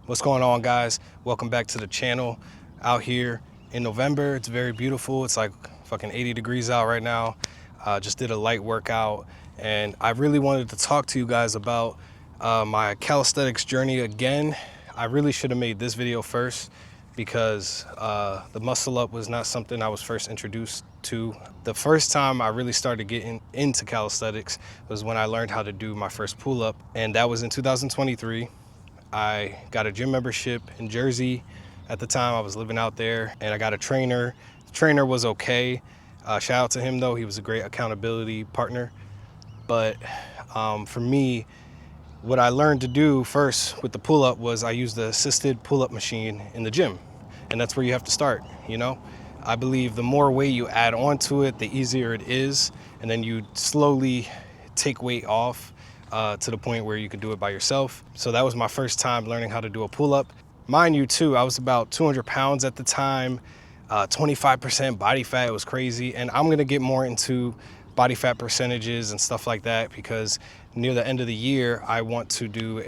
What's going on, guys? Welcome back to the channel. Out here in November, it's very beautiful. It's like fucking 80 degrees out right now. Just did a light workout, and I really wanted to talk to you guys about my calisthenics journey again. I really should have made this video first because the muscle up was not something I was first introduced to. The first time I really started getting into calisthenics was when I learned how to do my first pull-up, and that was in 2023. I got a gym membership in Jersey. At the time I was living out there, and I got a trainer. The trainer was okay. Shout out to him though, he was a great accountability partner. But for me, what I learned to do first with the pull-up was I used the assisted pull-up machine in the gym. And that's where you have to start, you know? I believe the more weight you add onto it, the easier it is. And then you slowly take weight off to the point where you can do it by yourself. So that was my first time learning how to do a pull-up. Mind you too, I was about 200 pounds at the time, 25% body fat. It was crazy. And I'm gonna get more into body fat percentages and stuff like that because near the end of the year, I want to do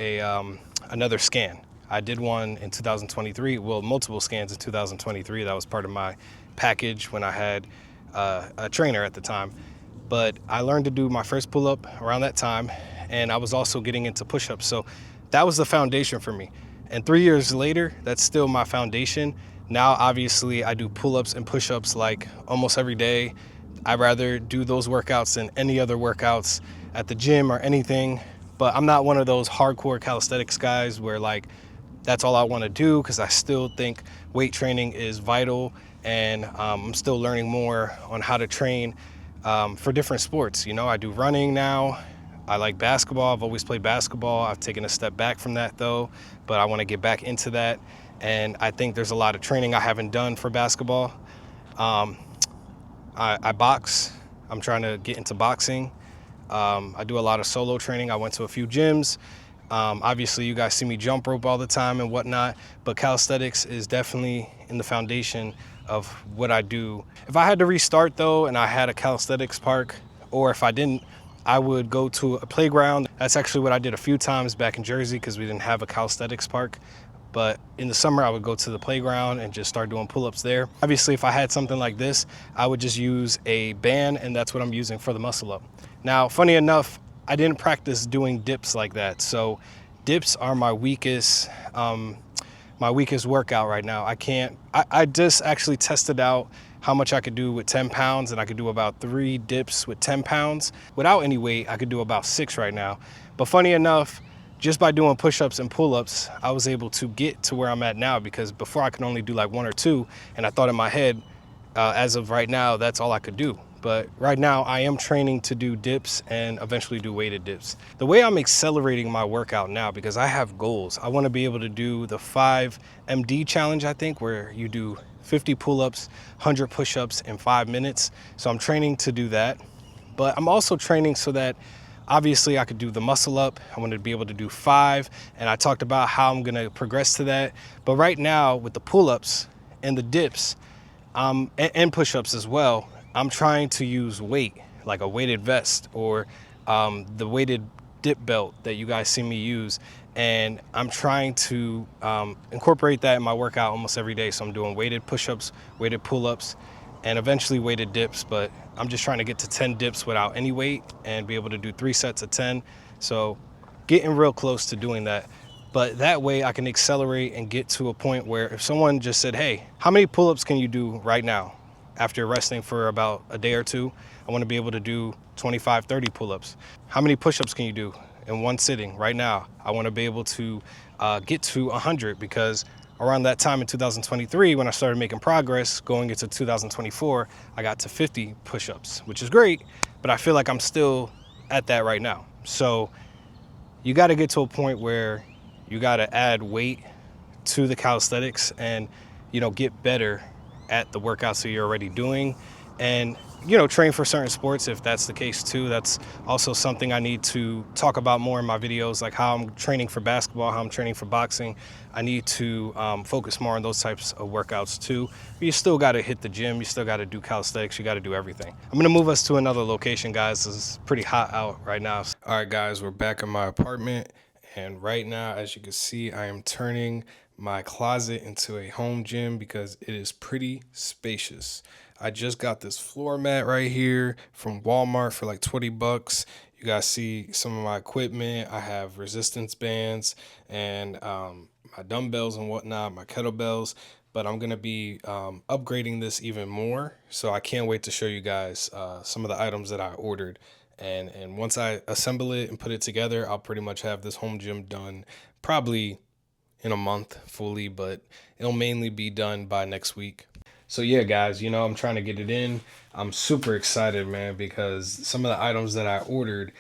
another scan. I did one in 2023, well, multiple scans in 2023. That was part of my package when I had a trainer at the time. But I learned to do my first pull-up around that time, and I was also getting into push-ups. So that was the foundation for me. And 3 years later, that's still my foundation. Now, obviously, I do pull-ups and push-ups like almost every day. I'd rather do those workouts than any other workouts at the gym or anything. But I'm not one of those hardcore calisthenics guys where like, that's all I want to do, because I still think weight training is vital, and I'm still learning more on how to train for different sports. You know, I do running now. I like basketball. I've always played basketball. I've taken a step back from that though, but I want to get back into that. And I think there's a lot of training I haven't done for basketball. I box. I'm trying to get into boxing. I do a lot of solo training. I went to a few gyms. Obviously, you guys see me jump rope all the time and whatnot, but calisthenics is definitely in the foundation of what I do. If I had to restart though, and I had a calisthenics park, or if I didn't, I would go to a playground. That's actually what I did a few times back in Jersey because we didn't have a calisthenics park. But in the summer, I would go to the playground and just start doing pull-ups there. Obviously, if I had something like this, I would just use a band, and that's what I'm using for the muscle up. Now, funny enough, I didn't practice doing dips like that. So dips are my weakest workout right now. I just actually tested out how much I could do with 10 pounds, and I could do about 3 dips with 10 pounds. Without any weight, I could do about 6 right now. But funny enough, just by doing push-ups and pull-ups, I was able to get to where I'm at now, because before I could only do like 1 or 2, and I thought in my head, as of right now, that's all I could do. But right now I am training to do dips and eventually do weighted dips. The way I'm accelerating my workout now, because I have goals, I want to be able to do the 5 MD challenge, I think, where you do 50 pull-ups, 100 push-ups in 5 minutes. So I'm training to do that, but I'm also training so that obviously I could do the muscle up. I wanted to be able to do 5, and I talked about how I'm gonna progress to that. But right now with the pull-ups and the dips and push-ups as well, I'm trying to use weight, like a weighted vest or the weighted dip belt that you guys see me use. And I'm trying to incorporate that in my workout almost every day. So I'm doing weighted push-ups, weighted pull-ups, and eventually weighted dips. But I'm just trying to get to 10 dips without any weight and be able to do 3 sets of 10. So getting real close to doing that. But that way I can accelerate and get to a point where if someone just said, hey, how many pull-ups can you do right now? After resting for about a day or 2, I want to be able to do 25, 30 pull-ups. How many push-ups can you do in one sitting right now? I want to be able to get to 100, because around that time in 2023, when I started making progress going into 2024, I got to 50 push-ups, which is great, but I feel like I'm still at that right now. So you got to get to a point where you got to add weight to the calisthenics and, you know, get better at the workouts that you're already doing, and, you know, train for certain sports if that's the case too. That's also something I need to talk about more in my videos, like how I'm training for basketball, how I'm training for boxing. I need to focus more on those types of workouts too. But you still got to hit the gym, you still got to do calisthenics, you got to do everything. I'm gonna move us to another location, guys. It's pretty hot out right now. All right, guys, we're back in my apartment, And right now, as you can see, I am turning my closet into a home gym because it is pretty spacious. I just got this floor mat right here from Walmart for like 20 bucks. You guys see some of my equipment. I have resistance bands and my dumbbells and whatnot, my kettlebells. But I'm going to be upgrading this even more. So I can't wait to show you guys some of the items that I ordered. And once I assemble it and put it together, I'll pretty much have this home gym done probably in a month fully, but it'll mainly be done by next week. So yeah, guys, I'm trying to get it in. I'm super excited, man, because some of the items that I ordered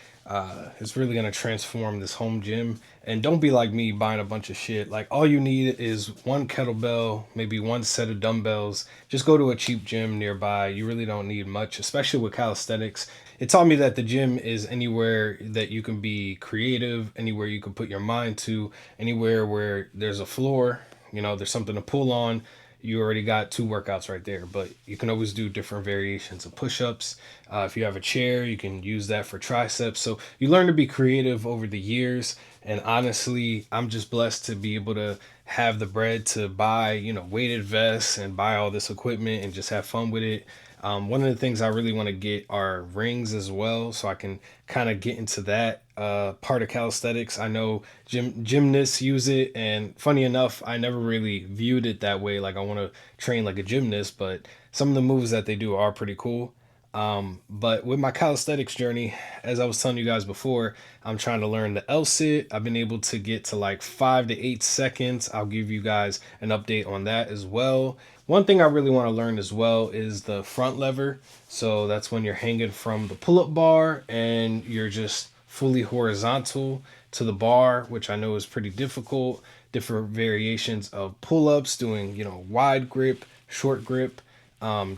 is really gonna transform this home gym. And don't be like me buying a bunch of shit. Like all you need is one kettlebell, maybe one set of dumbbells. Just go to a cheap gym nearby. You really don't need much, especially with calisthenics. It taught me that the gym is anywhere that you can be creative, anywhere you can put your mind to, anywhere where there's a floor, there's something to pull on. You already got two workouts right there, but you can always do different variations of push-ups. If you have a chair, you can use that for triceps. So you learn to be creative over the years. And honestly, I'm just blessed to be able to have the bread to buy, weighted vests and buy all this equipment and just have fun with it. One of the things I really want to get are rings as well, so I can kind of get into that part of calisthenics. I know gymnasts use it, and funny enough, I never really viewed it that way. Like I want to train like a gymnast, but some of the moves that they do are pretty cool. But with my calisthenics journey, as I was telling you guys before, I'm trying to learn the L sit. I've been able to get to like 5 to 8 seconds. I'll give you guys an update on that as well. One thing I really want to learn as well is the front lever. So that's when you're hanging from the pull-up bar and you're just fully horizontal to the bar, which I know is pretty difficult. Different variations of pull-ups, doing, wide grip, short grip,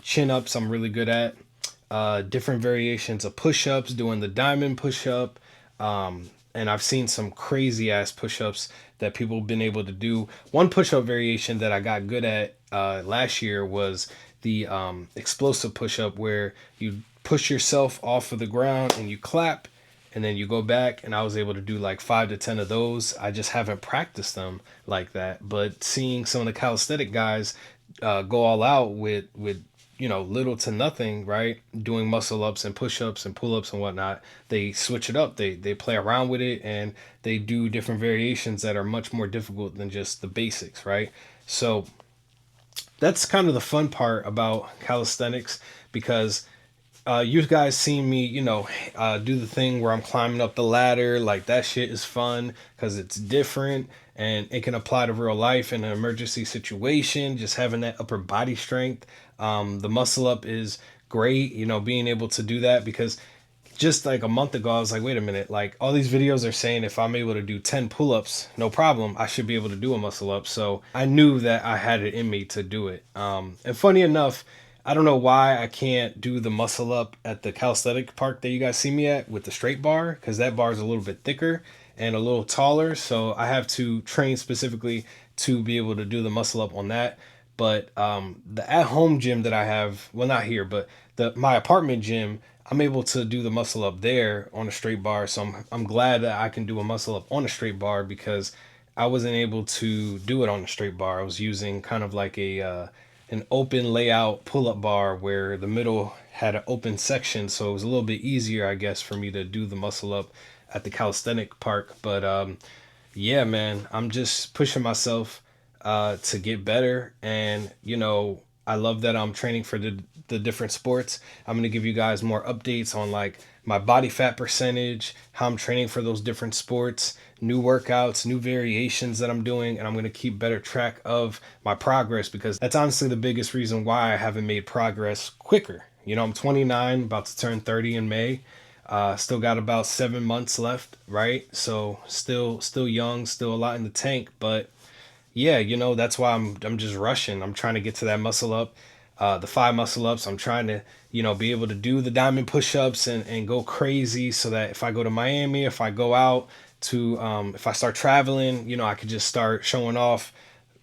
chin-ups I'm really good at. Different variations of push-ups, doing the diamond push-up. And I've seen some crazy ass push-ups that people have been able to do. One push-up variation that I got good at last year was the explosive push-up, where you push yourself off of the ground and you clap and then you go back, and I was able to do like 5 to 10 of those. I just haven't practiced them like that, but seeing some of the calisthenic guys go all out with little to nothing, right? Doing muscle ups and push ups and pull ups and whatnot. They switch it up. They play around with it, and they do different variations that are much more difficult than just the basics, right? So that's kind of the fun part about calisthenics, because you guys seen me, do the thing where I'm climbing up the ladder. Like that shit is fun because it's different and it can apply to real life in an emergency situation. Just having that upper body strength. The muscle up is great, being able to do that, because just like a month ago, I was like, wait a minute, like all these videos are saying if I'm able to do 10 pull-ups, no problem, I should be able to do a muscle up. So I knew that I had it in me to do it. And funny enough, I don't know why I can't do the muscle up at the calisthenic park that you guys see me at with the straight bar, because that bar is a little bit thicker and a little taller. So I have to train specifically to be able to do the muscle up on that. But the at-home gym that I have, well, not here, but my apartment gym, I'm able to do the muscle up there on a straight bar. So I'm glad that I can do a muscle up on a straight bar, because I wasn't able to do it on a straight bar. I was using kind of like an open layout pull-up bar where the middle had an open section, so it was a little bit easier, I guess, for me to do the muscle up at the calisthenic park. But yeah, man, I'm just pushing myself to get better. And I love that I'm training for the different sports. I'm going to give you guys more updates on like my body fat percentage, how I'm training for those different sports, new workouts, new variations that I'm doing, and I'm going to keep better track of my progress, because that's honestly the biggest reason why I haven't made progress quicker. I'm 29, about to turn 30 in May. Still got about 7 months left, right? So still young, still a lot in the tank, but yeah, that's why I'm just rushing. I'm trying to get to that muscle up, the 5 muscle ups. I'm trying to, be able to do the diamond push-ups and go crazy, so that if I go to Miami, if I go out to, if I start traveling, I could just start showing off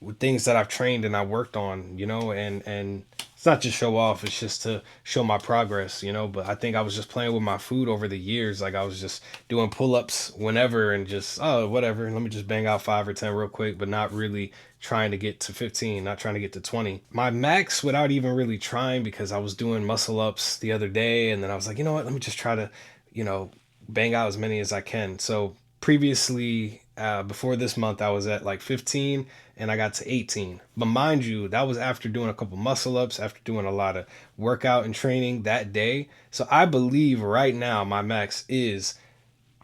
with things that I've trained and I worked on, and it's not just show off, it's just to show my progress, you know. But I think I was just playing with my food over the years. Like I was just doing pull-ups whenever and just, oh, whatever, let me just bang out 5 or 10 real quick, but not really trying to get to 15, not trying to get to 20. My max without even really trying, because I was doing muscle ups the other day and then I was like, you know what, let me just try to, you know, bang out as many as I can. So previously, before this month, I was at like 15 and I got to 18. But mind you, that was after doing a couple muscle ups, after doing a lot of workout and training that day. So I believe right now my max is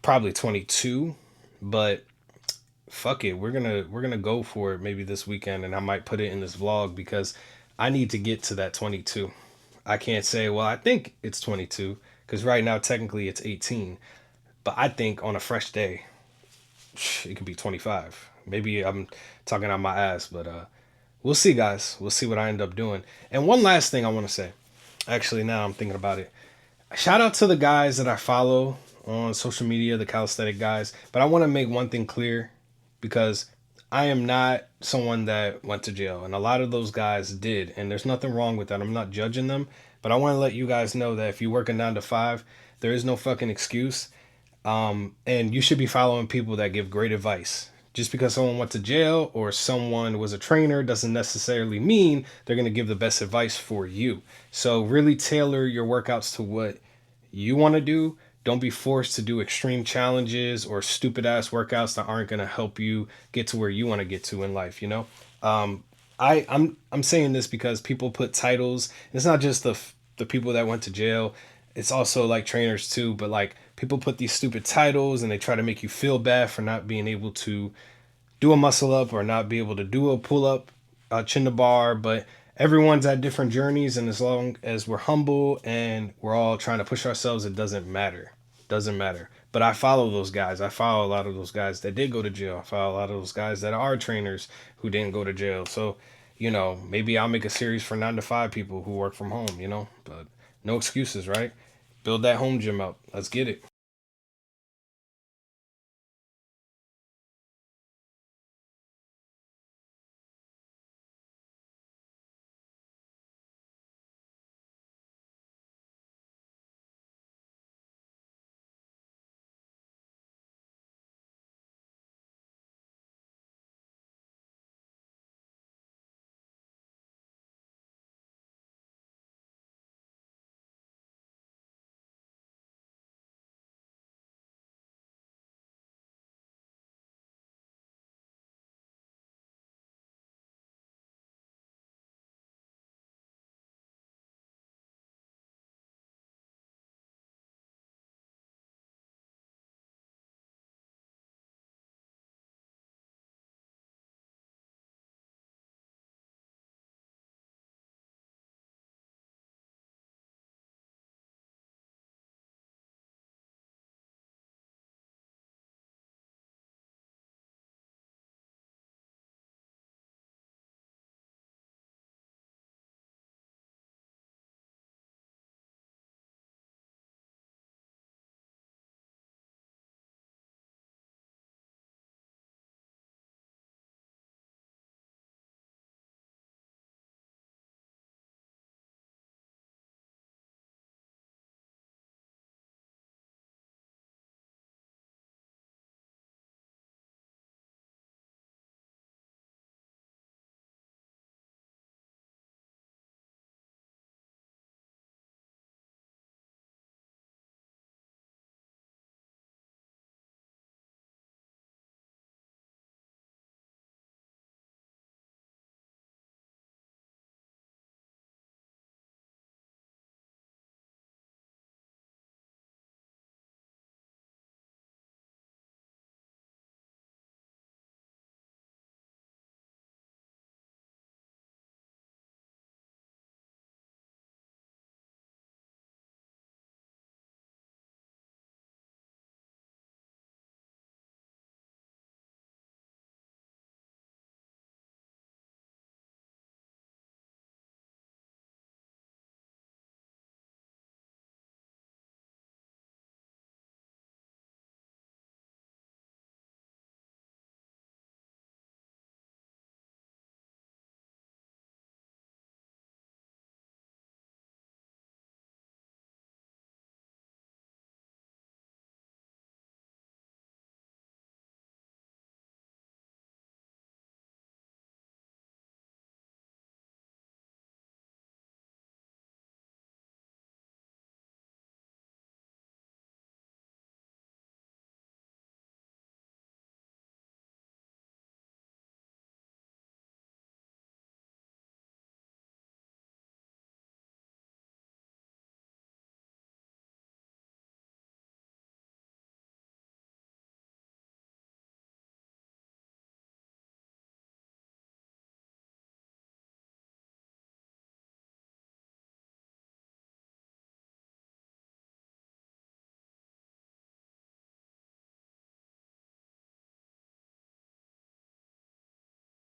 probably 22, but fuck it, we're gonna go for it maybe this weekend, and I might put it in this vlog because I need to get to that 22. I can't say, well, I think it's 22 because right now technically it's 18, but I think on a fresh day it could be 25. Maybe I'm talking out my ass, but we'll see, guys. We'll see what I end up doing. And one last thing I want to say. Actually, now I'm thinking about it. Shout out to the guys that I follow on social media, the calisthenic guys. But I want to make one thing clear, because I am not someone that went to jail, and a lot of those guys did, and there's nothing wrong with that. I'm not judging them, but I want to let you guys know that if you work a 9 to 5, there is no fucking excuse. And you should be following people that give great advice. Just because someone went to jail or someone was a trainer doesn't necessarily mean they're going to give the best advice for you. So really tailor your workouts to what you want to do. Don't be forced to do extreme challenges or stupid ass workouts that aren't going to help you get to where you want to get to in life, you know? I'm saying this because people put titles. It's not just the people that went to jail. It's also like trainers too, but like people put these stupid titles and they try to make you feel bad for not being able to do a muscle up or not be able to do a pull up, chin to bar. But everyone's at different journeys, and as long as we're humble and we're all trying to push ourselves, it doesn't matter. Doesn't matter. But I follow those guys. I follow a lot of those guys that did go to jail. I follow a lot of those guys that are trainers who didn't go to jail. So, you know, maybe I'll make a series for 9 to 5 people who work from home, you know? But no excuses, right? Build that home gym up. Let's get it.